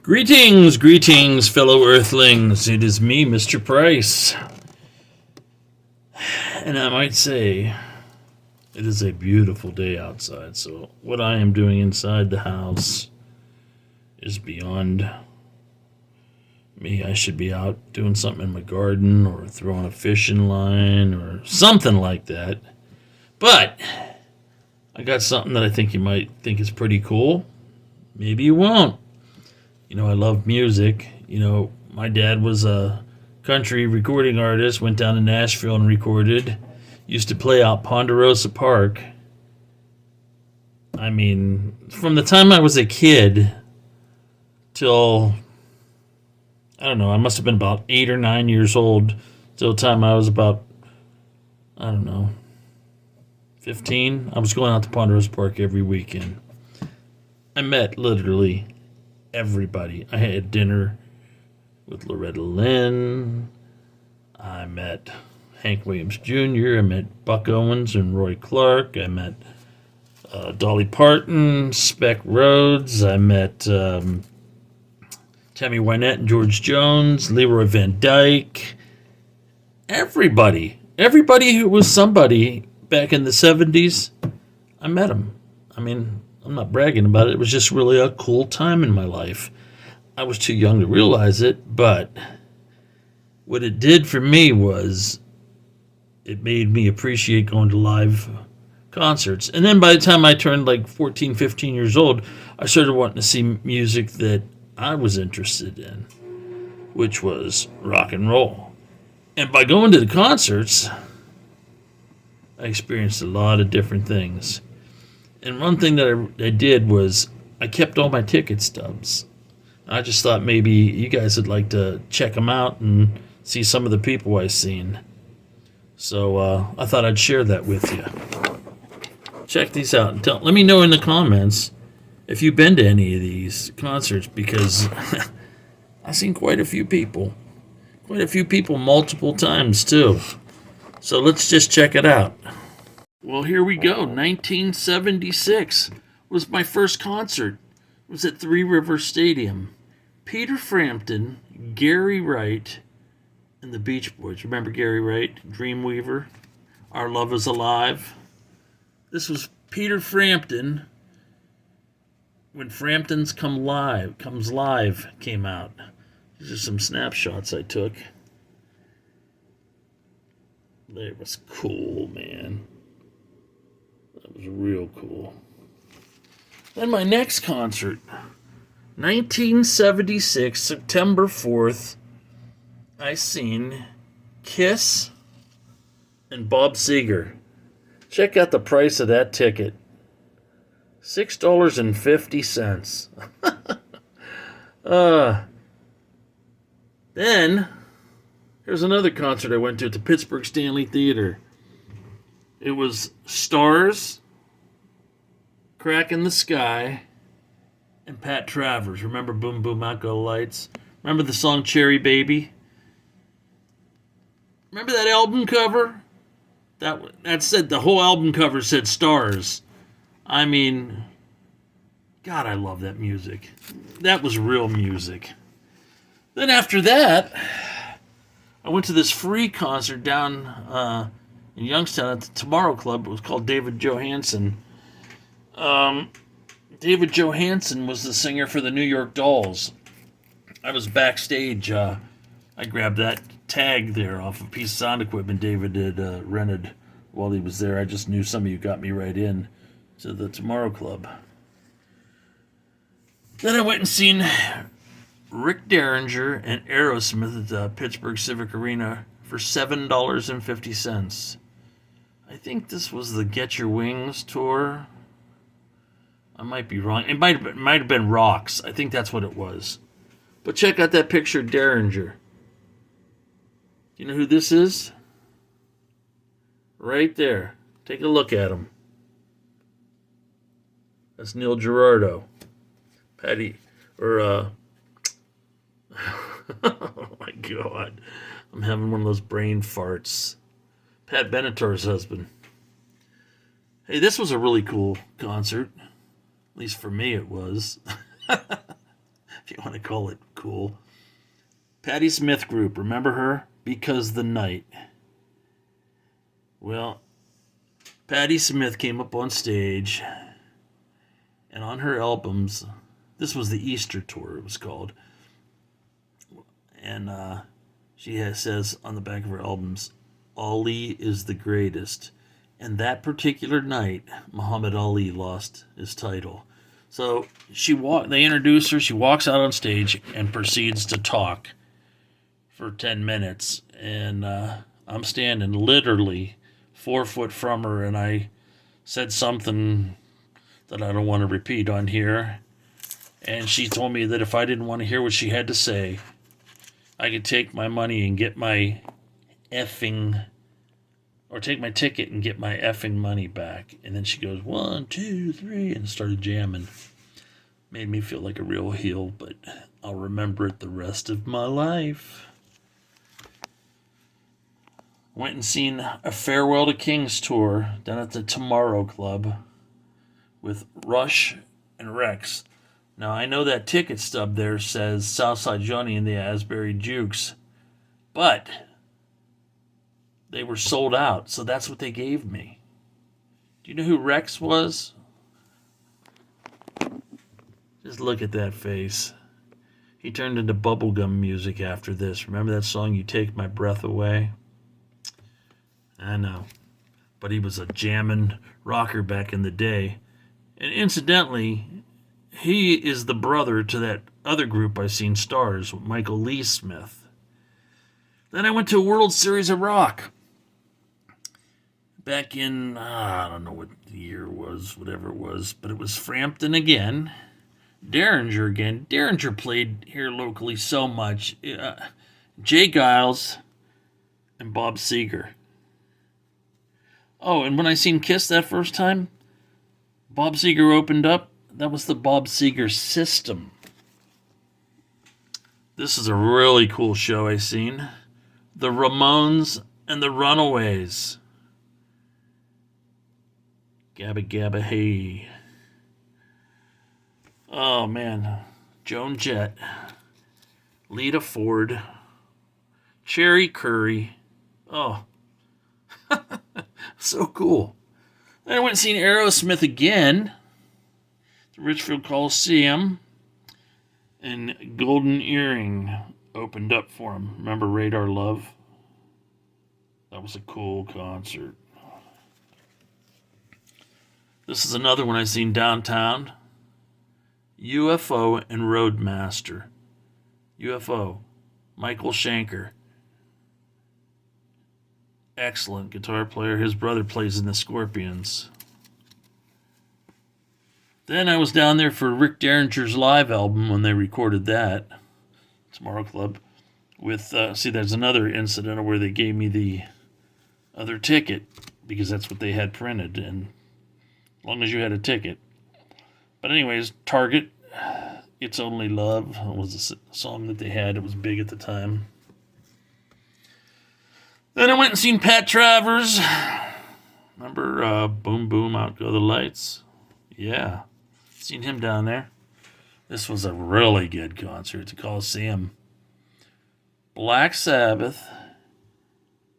Greetings, greetings, fellow Earthlings. It is me, Mr. Price. And I might say, it is a beautiful day outside, so what I am doing inside the house is beyond me. I should be out doing something in my garden or throwing a fishing line or something like that. But I got something that I think you might think is pretty cool. Maybe you won't. I love music. My dad was a country recording artist, went down to Nashville and recorded. Used to play out Ponderosa Park. I mean, from the time I was a kid till, I don't know, I must have been about 8 or 9 years old, till the time I was about, I don't know, 15. I was going out to Ponderosa Park every weekend. I met literally everybody. I had dinner with Loretta Lynn. I met Hank Williams Jr. I met Buck Owens and Roy Clark. I met Dolly Parton, Spec Rhodes. I met Tammy Wynette and George Jones, Leroy Van Dyke. Everybody who was somebody back in the 70s, I met them. I mean, I'm not bragging about it. It was just really a cool time in my life. I was too young to realize it, but what it did for me was it made me appreciate going to live concerts. And then by the time I turned like 14, 15 years old, I started wanting to see music that I was interested in, which was rock and roll. And by going to the concerts, I experienced a lot of different things. And one thing that I did was I kept all my ticket stubs. I just thought maybe you guys would like to check them out and see some of the people I've seen. So I thought I'd share that with you. Check these out. And let me know in the comments if you've been to any of these concerts, because I've seen quite a few people. Quite a few people multiple times too. So let's just check it out. Well, here we go. 1976 was my first concert. It was at Three Rivers Stadium. Peter Frampton, Gary Wright, and the Beach Boys. Remember Gary Wright? Dreamweaver. Our Love is Alive. This was Peter Frampton when Frampton's Comes Live came out. These are some snapshots I took. It was cool, man. That was real cool. Then my next concert, 1976, September 4th, I seen Kiss and Bob Seger. Check out the price of that ticket. $6.50. Then, here's another concert I went to at the Pittsburgh Stanley Theater. It was Stars, Crack in the Sky, and Pat Travers. Remember Boom Boom Out Go the Lights? Remember the song Cherry Baby? Remember that album cover? That said, the whole album cover said Stars. I mean, God, I love that music. That was real music. Then after that, I went to this free concert down in Youngstown at the Tomorrow Club. It was called David Johansen. David Johansen was the singer for the New York Dolls. I was backstage. I grabbed that tag there off a piece of sound equipment David had rented while he was there. I just knew some of you got me right in to the Tomorrow Club. Then I went and seen Rick Derringer and Aerosmith at the Pittsburgh Civic Arena for $7.50. I think this was the Get Your Wings tour. I might be wrong. It might have been Rocks. I think that's what it was. But check out that picture of Derringer. Do you know who this is? Right there. Take a look at him. That's Neil Girardo. Oh my God. I'm having one of those brain farts. Pat Benatar's husband. Hey, this was a really cool concert. At least for me it was. if you want to call it cool. Patti Smith Group, remember her? Because the Night. Well, Patti Smith came up on stage, and on her albums, this was the Easter tour, it was called, and says on the back of her albums, Ali is the greatest. And that particular night, Muhammad Ali lost his title. So they introduce her, she walks out on stage and proceeds to talk for 10 minutes. And I'm standing literally 4 foot from her, and I said something that I don't want to repeat on here. And she told me that if I didn't want to hear what she had to say, I could take my money and get my take my ticket and get my effing money back. And then she goes, 1, 2, 3, and started jamming. Made me feel like a real heel, but I'll remember it the rest of my life. Went and seen a Farewell to Kings tour down at the Tomorrow Club with Rush and Rex. Now, I know that ticket stub there says Southside Johnny and the Asbury Jukes, but they were sold out, so that's what they gave me. Do you know who Rex was? Just look at that face. He turned into bubblegum music after this. Remember that song, You Take My Breath Away? I know. But he was a jammin' rocker back in the day. And incidentally, he is the brother to that other group I seen Stars, Michael Lee Smith. Then I went to a World Series of Rock. Back in, I don't know what the year was, whatever it was, but it was Frampton again, Derringer again. Derringer played here locally so much. Jay Giles and Bob Seger. Oh, and when I seen Kiss that first time, Bob Seger opened up. That was the Bob Seger System. This is a really cool show I seen. The Ramones and the Runaways. Gabba Gabba Hey. Oh, man. Joan Jett. Lita Ford. Cherry Curry. Oh. So cool. Then I went and seen Aerosmith again. The Richfield Coliseum. And Golden Earring opened up for him. Remember Radar Love? That was a cool concert. This is another one I seen downtown. UFO and Roadmaster. UFO. Michael Schenker. Excellent guitar player. His brother plays in the Scorpions. Then I was down there for Rick Derringer's live album when they recorded that. Tomorrow Club. With, there's another incident where they gave me the other ticket because that's what they had printed, and as long as you had a ticket. But anyways, Target, It's Only Love was a song that they had. It was big at the time. Then I went and seen Pat Travers. Remember Boom Boom, Out Go the Lights? Yeah, seen him down there. This was a really good concert at the Coliseum. Black Sabbath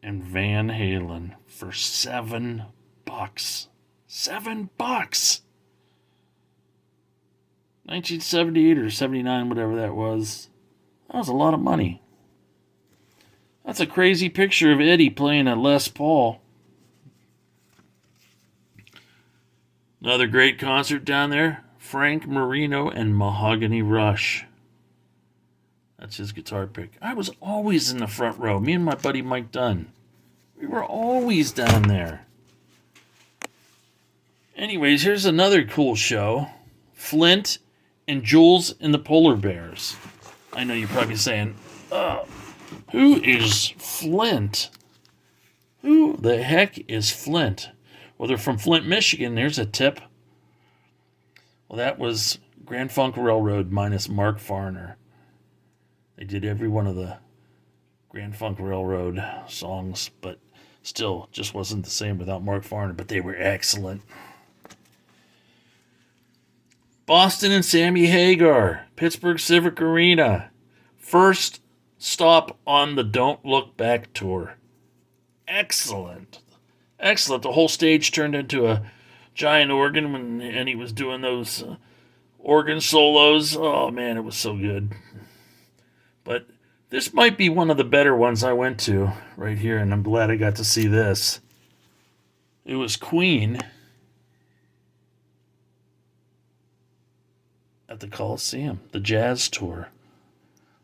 and Van Halen for $7. $7. 1978 or 79, whatever that was. That was a lot of money. That's a crazy picture of Eddie playing a Les Paul. Another great concert down there. Frank Marino and Mahogany Rush. That's his guitar pick. I was always in the front row. Me and my buddy Mike Dunn. We were always down there. Anyways, here's another cool show. Flint and Jules and the Polar Bears. I know you're probably saying, who is Flint? Who the heck is Flint? Well, they're from Flint, Michigan. There's a tip. Well, that was Grand Funk Railroad minus Mark Farner. They did every one of the Grand Funk Railroad songs, but still just wasn't the same without Mark Farner, but they were excellent. Boston and Sammy Hagar, Pittsburgh Civic Arena. First stop on the Don't Look Back tour. Excellent. Excellent. The whole stage turned into a giant organ and he was doing those organ solos. Oh, man, it was so good. But this might be one of the better ones I went to right here, and I'm glad I got to see this. It was Queen at the Coliseum, the jazz tour.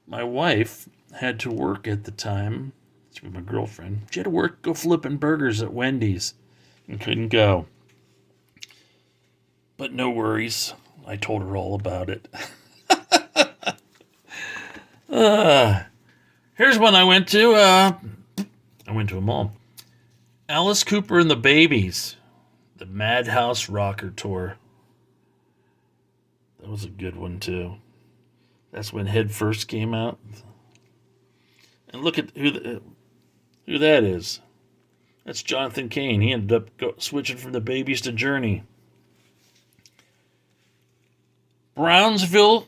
My wife had to work at the time. She was my girlfriend. She had to work, go flipping burgers at Wendy's, and couldn't go. But no worries. I told her all about it. Here's one I went to. I went to a mall. Alice Cooper and the Babies, the Madhouse Rocker Tour. That was a good one, too. That's when Head first came out. And look at who that is. That's Jonathan Cain. He ended up switching from the Babies to Journey. Brownsville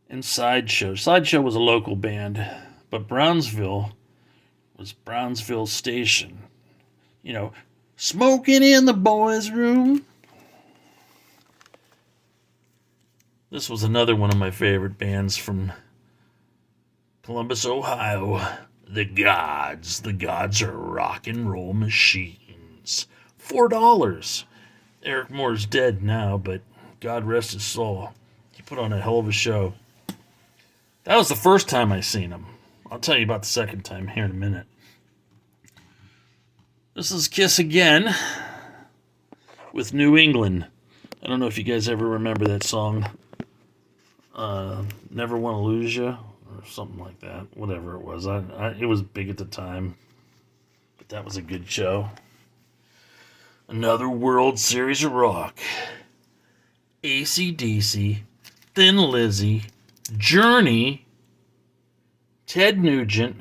and Sideshow. Sideshow was a local band, but Brownsville was Brownsville Station. You know, smoking in the boys' room. This was another one of my favorite bands from Columbus, Ohio. The Gods. The Gods are rock and roll machines. $4. Eric Moore's dead now, but God rest his soul. He put on a hell of a show. That was the first time I seen him. I'll tell you about the second time here in a minute. This is Kiss Again with New England. I don't know if you guys ever remember that song. Never Want to Lose You, or something like that. Whatever it was. It was big at the time. But that was a good show. Another World Series of Rock. AC/DC, Thin Lizzy, Journey, Ted Nugent,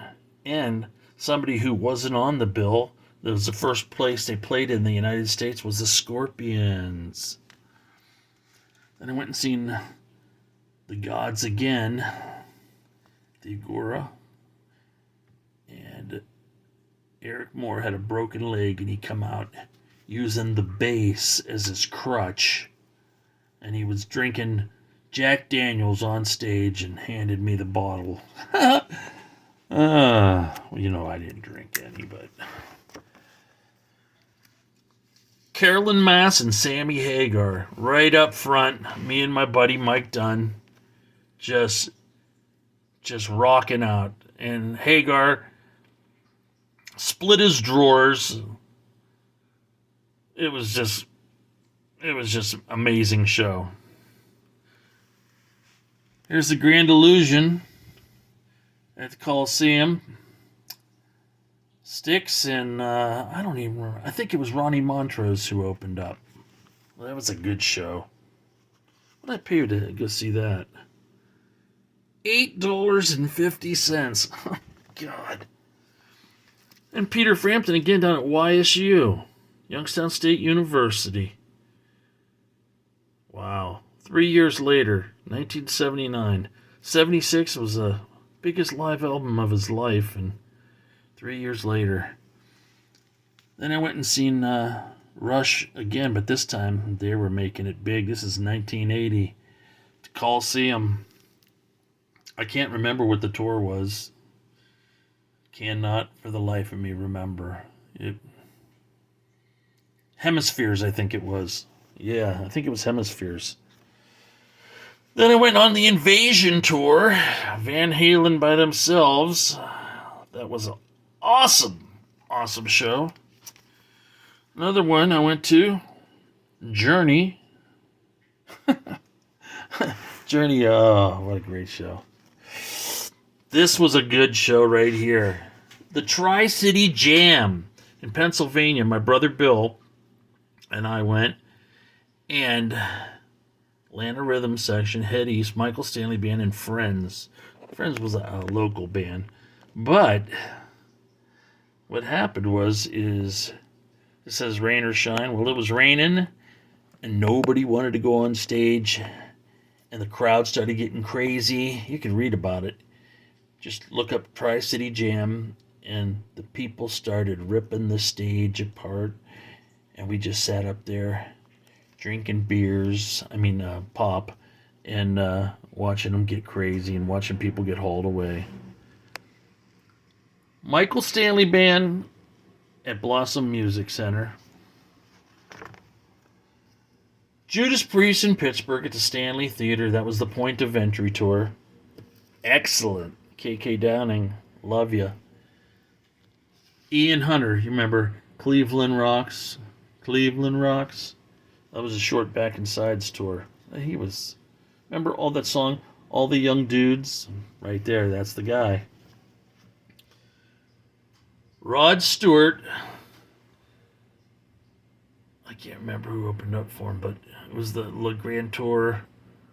and somebody who wasn't on the bill. That was the first place they played in the United States was the Scorpions. Then I went and seen the Gods again, the Agora, and Eric Moore had a broken leg and he come out using the bass as his crutch, and he was drinking Jack Daniels on stage and handed me the bottle. Well, you know I didn't drink any, but Carolyn Mass and Sammy Hagar right up front. Me and my buddy Mike Dunn just rocking out, and Hagar split his drawers. It was just amazing show. Here's the Grand Illusion at the Coliseum. Styx and I don't even remember. I think it was Ronnie Montrose who opened up. Well, that was a good show. What did I pay you to go see that? $8.50. Oh, my God. And Peter Frampton again down at YSU, Youngstown State University. Wow. 3 years later, 1979. 76 was the biggest live album of his life, and 3 years later. Then I went and seen Rush again, but this time they were making it big. This is 1980. The Coliseum. I can't remember what the tour was. Cannot for the life of me remember. Hemispheres, I think it was. Yeah, I think it was Hemispheres. Then I went on the Invasion tour. Van Halen by themselves. That was an awesome show. Another one I went to, Journey. Journey, oh, what a great show. This was a good show right here. The Tri-City Jam in Pennsylvania. My brother Bill and I went, and Atlanta Rhythm Section, Head East, Michael Stanley Band, and Friends. Friends was a local band. But what happened was, it says rain or shine. Well, it was raining, and nobody wanted to go on stage, and the crowd started getting crazy. You can read about it. Just look up Tri-City Jam, and the people started ripping the stage apart, and we just sat up there drinking pop, and watching them get crazy and watching people get hauled away. Michael Stanley Band at Blossom Music Center. Judas Priest in Pittsburgh at the Stanley Theater. That was the Point of Entry tour. Excellent. KK Downing, love ya. Ian Hunter, you remember Cleveland Rocks? Cleveland Rocks? That was a short back and sides tour. He was, remember all that song, All the Young Dudes? Right there, that's the guy. Rod Stewart. I can't remember who opened up for him, but it was the Le Grand Tour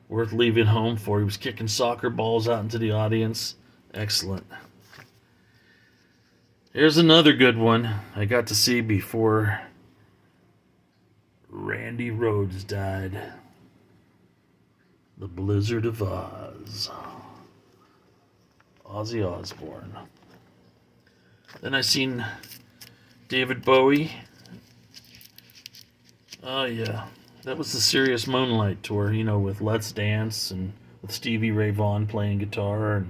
worth leaving home for. He was kicking soccer balls out into the audience. Excellent. Here's another good one I got to see before Randy Rhoads died. The Blizzard of Oz. Ozzy Osbourne. Then I seen David Bowie. Oh yeah, that was the Serious Moonlight tour, with Let's Dance and with Stevie Ray Vaughan playing guitar, and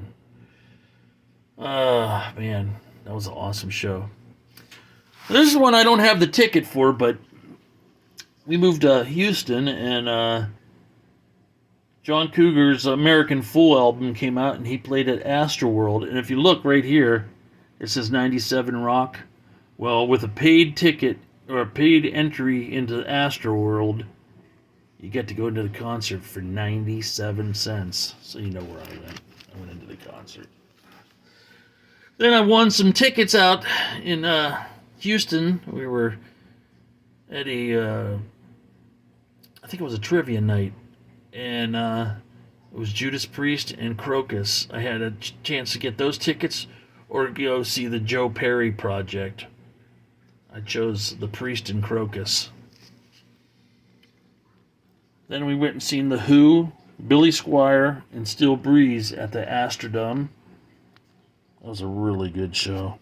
man, that was an awesome show. This is one I don't have the ticket for, but we moved to Houston, and John Cougar's American Fool album came out, and he played at Astroworld. And if you look right here, it says 97 Rock. Well, with a paid ticket or a paid entry into Astroworld, you get to go into the concert for 97 cents. So you know where I went. I went into the concert. Then I won some tickets out in Houston. We were at I think it was a trivia night. And it was Judas Priest and Crocus. I had a chance to get those tickets or go see the Joe Perry Project. I chose the Priest and Crocus. Then we went and seen The Who, Billy Squier, and Steel Breeze at the Astrodome. That was a really good show.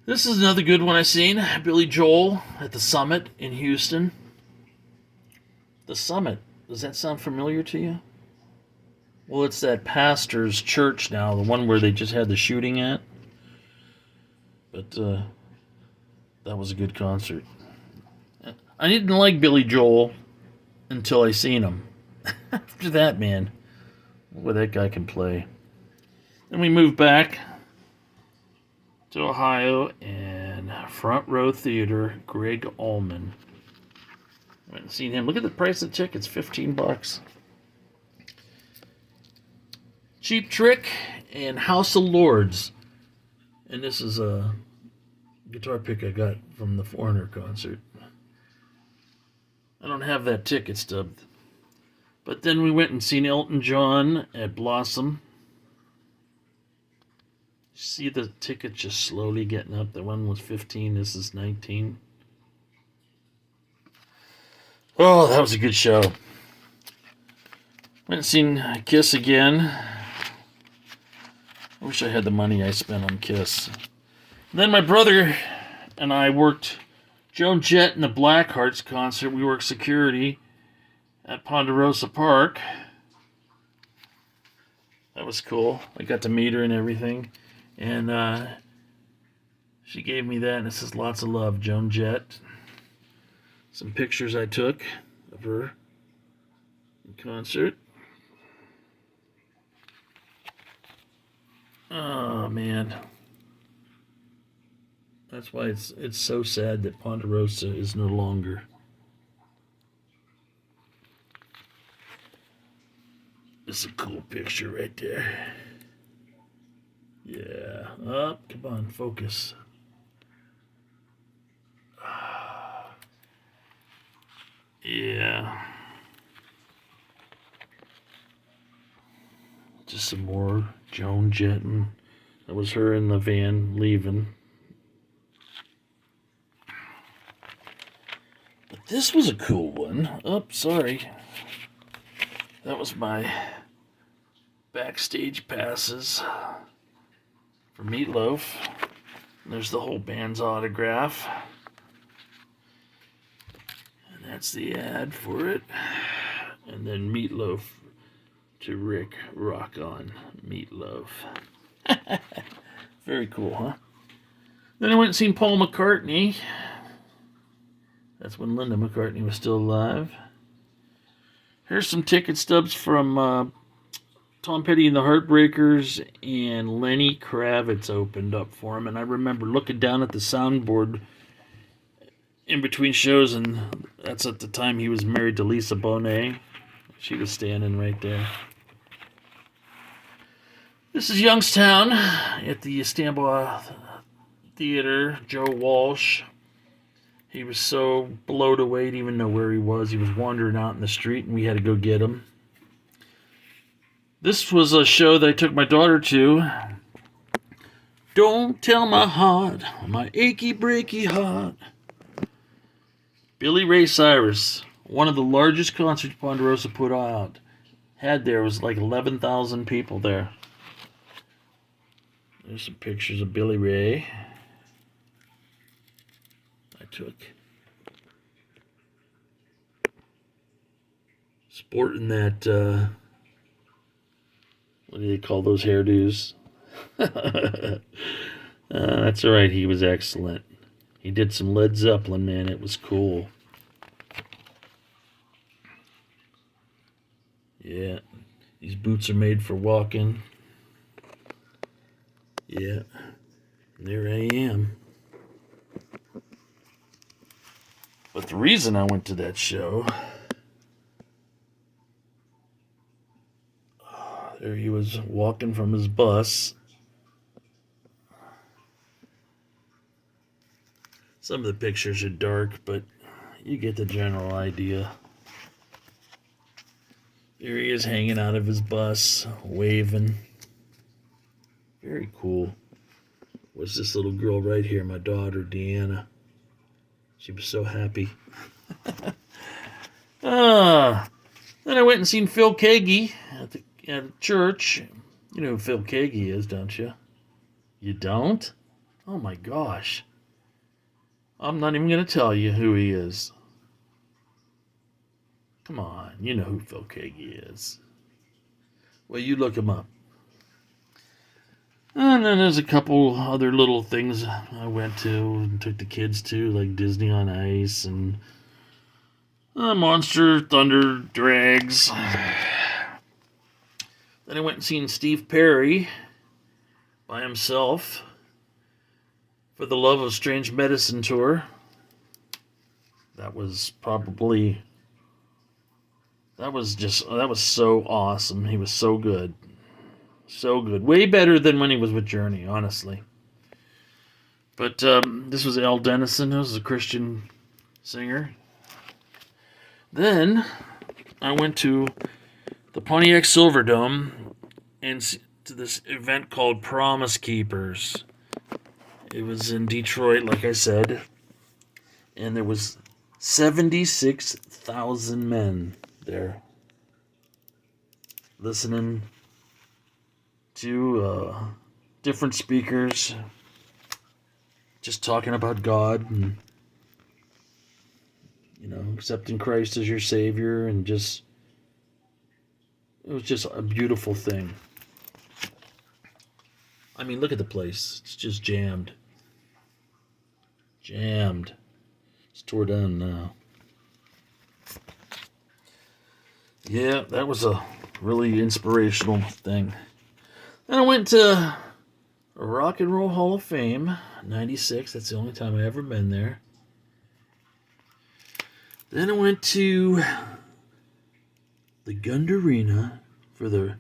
This is another good one I seen. Billy Joel at the Summit in Houston. The Summit. Does that sound familiar to you? Well, it's that pastor's church now, the one where they just had the shooting at. But that was a good concert. I didn't like Billy Joel until I seen him. After that, man, boy, that guy can play. Then we moved back to Ohio, and Front Row Theater, Greg Allman. I haven't seen him. Look at the price of tickets, $15. Cheap Trick and House of Lords. And this is a guitar pick I got from the Foreigner concert. I don't have that ticket stub. But then we went and seen Elton John at Blossom. See the ticket just slowly getting up. The one was 15, this is 19. Oh, that was a good show. Went and seen Kiss again. I wish I had the money I spent on Kiss. Then my brother and I worked Joan Jett in the Blackhearts concert. We worked security at Ponderosa Park. That was cool. I got to meet her and everything. And she gave me that, and it says lots of love, Joan Jett. Some pictures I took of her in concert. Oh, man. That's why it's so sad that Ponderosa is no longer. This is a cool picture right there. Yeah. Oh, come on, focus. Yeah. Just some more Joan Jett. That was her in the van leaving. This was a cool one. Oh, sorry. That was my backstage passes for Meatloaf. And there's the whole band's autograph. And that's the ad for it. And then Meatloaf to Rick, rock on, Meatloaf. Very cool, huh? Then I went and seen Paul McCartney. That's when Linda McCartney was still alive. Here's some ticket stubs from Tom Petty and the Heartbreakers, and Lenny Kravitz opened up for him. And I remember looking down at the soundboard in between shows, and that's at the time he was married to Lisa Bonet. She was standing right there. This is Youngstown at the Istanbul Theater. Joe Walsh. He was so blown away, he didn't even know where he was. He was wandering out in the street, and we had to go get him. This was a show that I took my daughter to. Don't tell my heart, my achy breaky heart. Billy Ray Cyrus, one of the largest concerts Ponderosa put out. There was like 11,000 people there. There's some pictures of Billy Ray I took. Sporting that, what do they call those hairdos? That's alright, he was excellent. He did some Led Zeppelin, man, it was cool. Yeah, these boots are made for walking. Yeah, there I am. But the reason I went to that show, there he was walking from his bus. Some of the pictures are dark, but you get the general idea. There he is hanging out of his bus, waving. Very cool. Was this little girl right here, my daughter, Deanna. She was so happy. Then I went and seen Phil Keaggy at church. You know who Phil Keaggy is, don't you? You don't? Oh my gosh. I'm not even going to tell you who he is. Come on, you know who Phil Keaggy is. Well, you look him up. And then there's a couple other little things I went to and took the kids to, like Disney on Ice and Monster Thunder Drags. Then I went and seen Steve Perry by himself for the Love of Strange Medicine tour. That was so awesome. He was so good. So good. Way better than when he was with Journey, honestly. But this was Al Dennison, who was a Christian singer. Then I went to the Pontiac Silverdome and to this event called Promise Keepers. It was in Detroit, like I said. And there was 76,000 men there listening to different speakers just talking about God and, you know, accepting Christ as your Savior, and it was just a beautiful thing. I mean, look at the place. It's just jammed. It's tore down now. Yeah, that was a really inspirational thing. Then I went to Rock and Roll Hall of Fame, 96. That's the only time I've ever been there. Then I went to the Gund Arena for the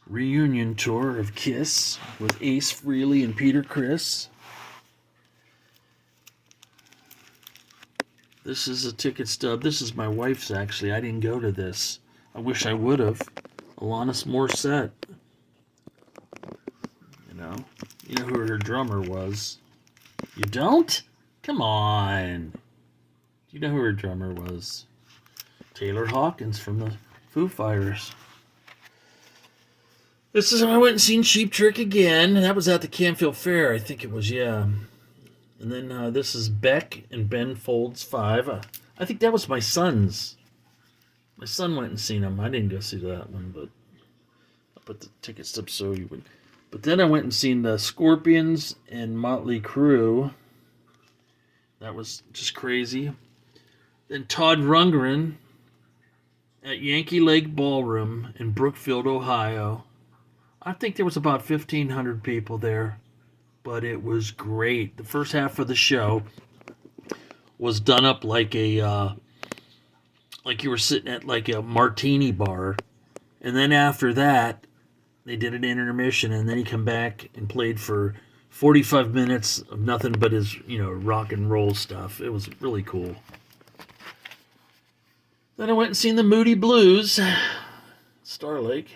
reunion tour of Kiss with Ace Frehley and Peter Criss. This is a ticket stub. This is my wife's, actually. I didn't go to this. I wish I would have. Alanis Morissette. You know who her drummer was. You don't? Come on. You know who her drummer was? Taylor Hawkins from the Foo Fighters. This is when I went and seen Cheap Trick again. That was at the Canfield Fair, I think it was, yeah. And then this is Beck and Ben Folds 5. I think that was my son's. My son went and seen them. I didn't go see that one, but I'll put the tickets up so you would. But then I went and seen the Scorpions and Motley Crue. That was just crazy. Then Todd Rundgren at Yankee Lake Ballroom in Brookfield, Ohio. I think there was about 1,500 people there, but it was great. The first half of the show was done up like a like you were sitting at like a martini bar, and then after that, they did an intermission, and then he come back and played for 45 minutes of nothing but his rock and roll stuff. It was really cool. Then I went and seen the Moody Blues, Star Lake.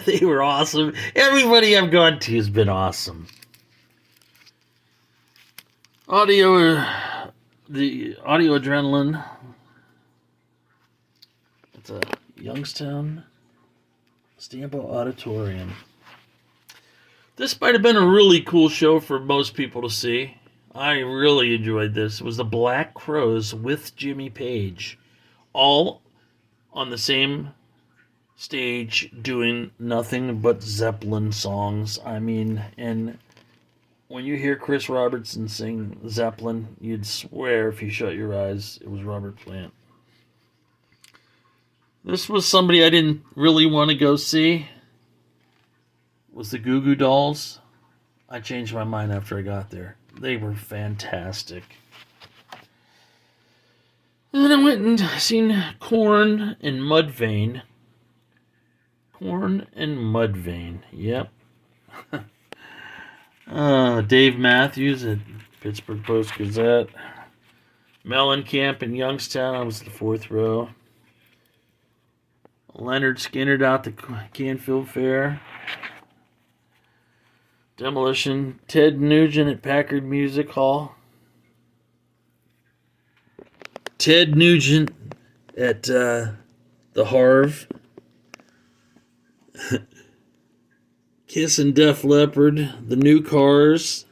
They were awesome. Everybody I've gone to has been awesome. The Audio Adrenaline. It's a Youngstown Stampo Auditorium. This might have been a really cool show for most people to see. I really enjoyed this. It was the Black Crowes with Jimmy Page, all on the same stage doing nothing but Zeppelin songs. I mean, and when you hear Chris Robertson sing Zeppelin, you'd swear if you shut your eyes it was Robert Plant. This was somebody I didn't really want to go see. It was the Goo Goo Dolls. I changed my mind after I got there. They were fantastic. And then I went and seen Korn and Mudvayne. Korn and Mudvayne, yep. Dave Matthews at Pittsburgh Post-Gazette. Mellencamp in Youngstown, I was the fourth row. Leonard Skinner out the Canfield Fair. Demolition, Ted Nugent at Packard Music Hall. Ted Nugent at the Harv. Kiss and Def Leppard, the New Cars.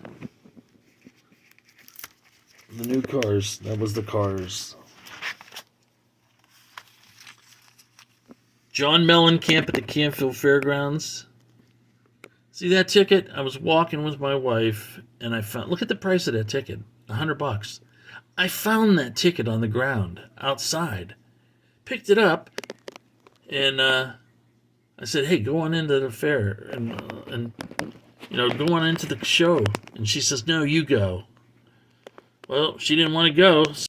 The New Cars, that was the Cars. John Mellencamp at the Canfield Fairgrounds. See that ticket? I was walking with my wife, and I found, look at the price of that ticket, $100. I found that ticket on the ground outside, picked it up, and I said, "Hey, go on into the fair and go on into the show." And she says, "No, you go." Well, she didn't want to go.